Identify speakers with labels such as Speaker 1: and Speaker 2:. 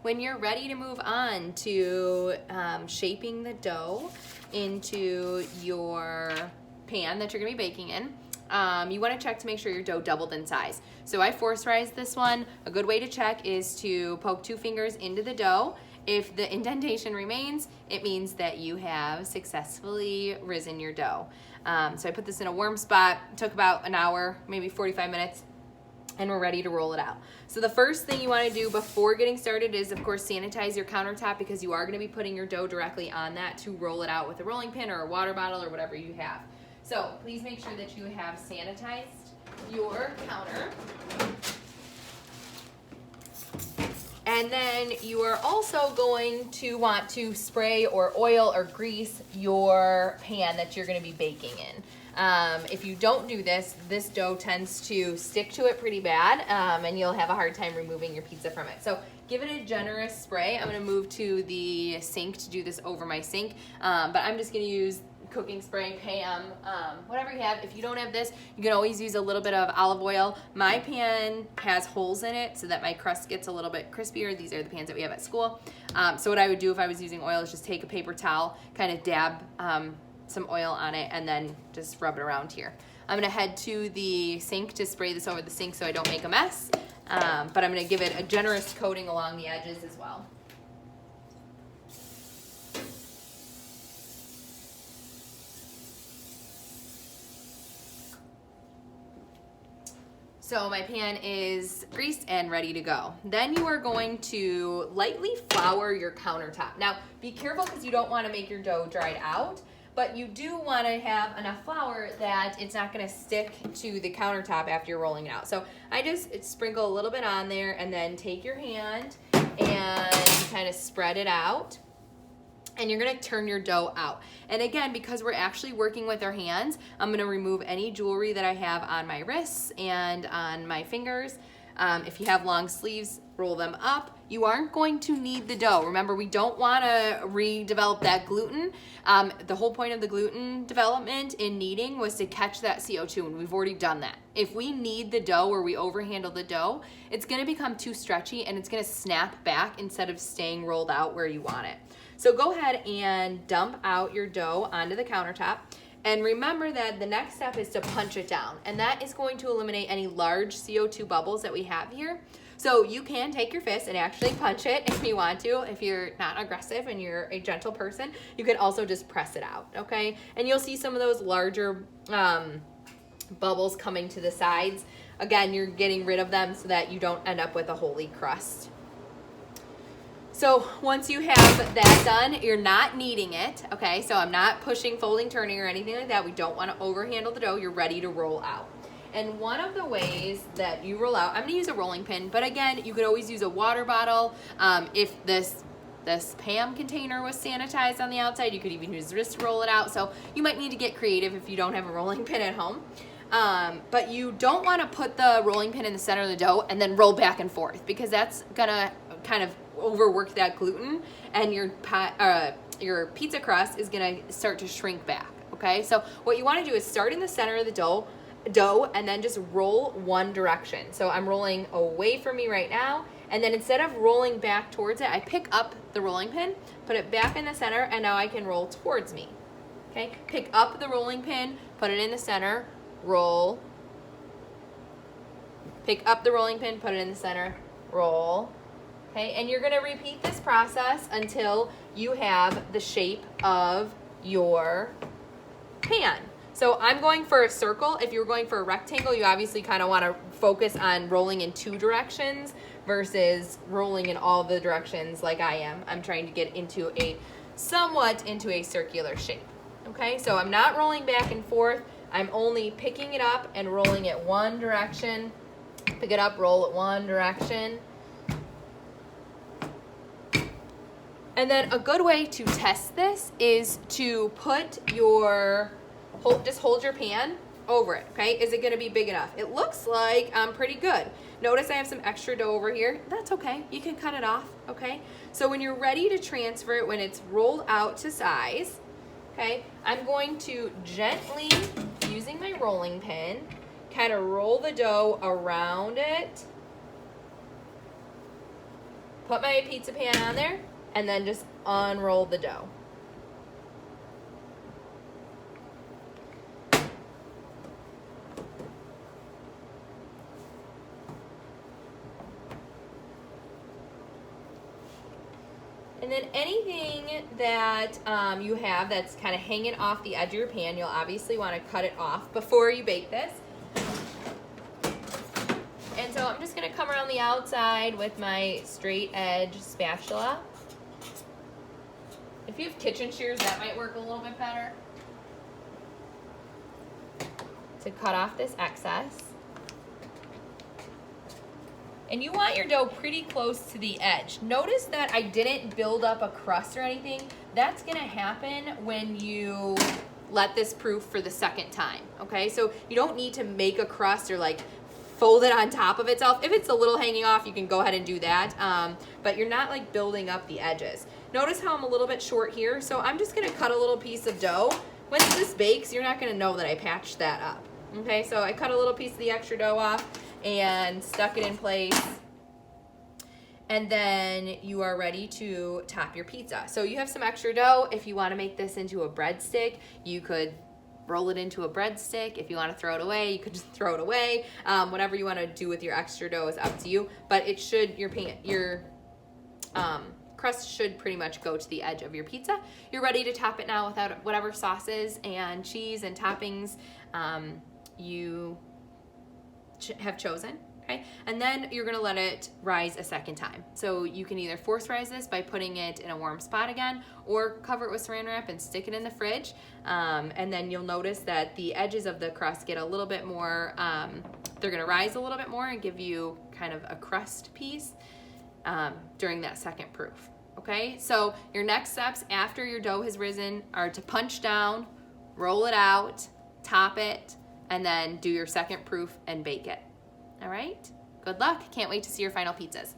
Speaker 1: when you're ready to move on to shaping the dough into your pan that you're gonna be baking in, you wanna check to make sure your dough doubled in size. So I force rise this one. A good way to check is to poke 2 fingers into the dough. If the indentation remains, it means that you have successfully risen your dough. So I put this in a warm spot, took about an hour, maybe 45 minutes, and we're ready to roll it out. So the first thing you wanna do before getting started is, of course, sanitize your countertop, because you are gonna be putting your dough directly on that to roll it out with a rolling pin or a water bottle or whatever you have. So please make sure that you have sanitized your counter. And then you are also going to want to spray or oil or grease your pan that you're gonna be baking in. If you don't do this, this dough tends to stick to it pretty bad, and you'll have a hard time removing your pizza from it. So give it a generous spray. I'm gonna move to the sink to do this over my sink, but I'm just gonna use cooking spray, Pam, whatever you have. If you don't have this, you can always use a little bit of olive oil. My pan has holes in it so that my crust gets a little bit crispier. These are the pans that we have at school. So what I would do if I was using oil is just take a paper towel, kind of dab some oil on it, and then just rub it around here. I'm gonna head to the sink to spray this over the sink so I don't make a mess, but I'm gonna give it a generous coating along the edges as well. So my pan is greased and ready to go. Then you are going to lightly flour your countertop. Now, be careful because you don't want to make your dough dried out, but you do want to have enough flour that it's not going to stick to the countertop after you're rolling it out. So I just sprinkle a little bit on there, and then take your hand and kind of spread it out. And you're gonna turn your dough out. And again, because we're actually working with our hands, I'm gonna remove any jewelry that I have on my wrists and on my fingers. If you have long sleeves, roll them up. You aren't going to knead the dough. Remember, we don't wanna redevelop that gluten. The whole point of the gluten development in kneading was to catch that CO2, and we've already done that. If we knead the dough or we overhandle the dough, it's gonna become too stretchy and it's gonna snap back instead of staying rolled out where you want it. So go ahead and dump out your dough onto the countertop. And remember that the next step is to punch it down. And that is going to eliminate any large CO2 bubbles that we have here. So you can take your fist and actually punch it if you want to. If you're not aggressive and you're a gentle person, you can also just press it out, okay? And you'll see some of those larger bubbles coming to the sides. Again, you're getting rid of them so that you don't end up with a holy crust. So once you have that done, you're not kneading it, okay? So I'm not pushing, folding, turning, or anything like that. We don't want to overhandle the dough. You're ready to roll out. And one of the ways that you roll out, I'm gonna use a rolling pin, but again, you could always use a water bottle. If this Pam container was sanitized on the outside, you could even use this to roll it out. So you might need to get creative if you don't have a rolling pin at home. But you don't want to put the rolling pin in the center of the dough and then roll back and forth, because that's gonna kind of overwork that gluten, and your pizza crust is gonna start to shrink back, okay? So what you wanna do is start in the center of the dough and then just roll one direction. So I'm rolling away from me right now, and then instead of rolling back towards it, I pick up the rolling pin, put it back in the center, and now I can roll towards me, okay? Pick up the rolling pin, put it in the center, roll. Pick up the rolling pin, put it in the center, roll. Okay, and you're gonna repeat this process until you have the shape of your pan. So I'm going for a circle. If you're going for a rectangle, you obviously kind of want to focus on rolling in 2 directions versus rolling in all the directions like I am. I'm trying to get into somewhat into a circular shape. Okay, so I'm not rolling back and forth. I'm only picking it up and rolling it one direction. Pick it up, roll it one direction. And then a good way to test this is to put just hold your pan over it, okay? Is it gonna be big enough? It looks like I'm pretty good. Notice I have some extra dough over here. That's okay, you can cut it off, okay? So when you're ready to transfer it, when it's rolled out to size, okay, I'm going to gently, using my rolling pin, kind of roll the dough around it. put my pizza pan on there, and then just unroll the dough. And then anything that you have that's kind of hanging off the edge of your pan, you'll obviously want to cut it off before you bake this. And so I'm just going to come around the outside with my straight edge spatula. If you have kitchen shears, that might work a little bit better to cut off this excess. And you want your dough pretty close to the edge. Notice that I didn't build up a crust or anything. That's gonna happen when you let this proof for the second time, okay? So you don't need to make a crust or like fold it on top of itself. If it's a little hanging off, you can go ahead and do that, but you're not like building up the edges. Notice how I'm a little bit short here, so I'm just gonna cut a little piece of dough. Once this bakes, you're not gonna know that I patched that up, okay? So I cut a little piece of the extra dough off and stuck it in place, and then you are ready to top your pizza. So you have some extra dough. If you want to make this into a breadstick, you could roll it into a breadstick. If you want to throw it away, you could just throw it away. Whatever you want to do with your extra dough is up to you, but it should, your crust should pretty much go to the edge of your pizza. You're ready to top it now without whatever sauces and cheese and toppings you have chosen, okay? And then you're gonna let it rise a second time. So you can either force rise this by putting it in a warm spot again, or cover it with saran wrap and stick it in the fridge. And then you'll notice that the edges of the crust get a little bit more, they're gonna rise a little bit more and give you kind of a crust piece during that second proof, okay? So your next steps after your dough has risen are to punch down, roll it out, top it, and then do your second proof and bake it. All right? Good luck. Can't wait to see your final pizzas.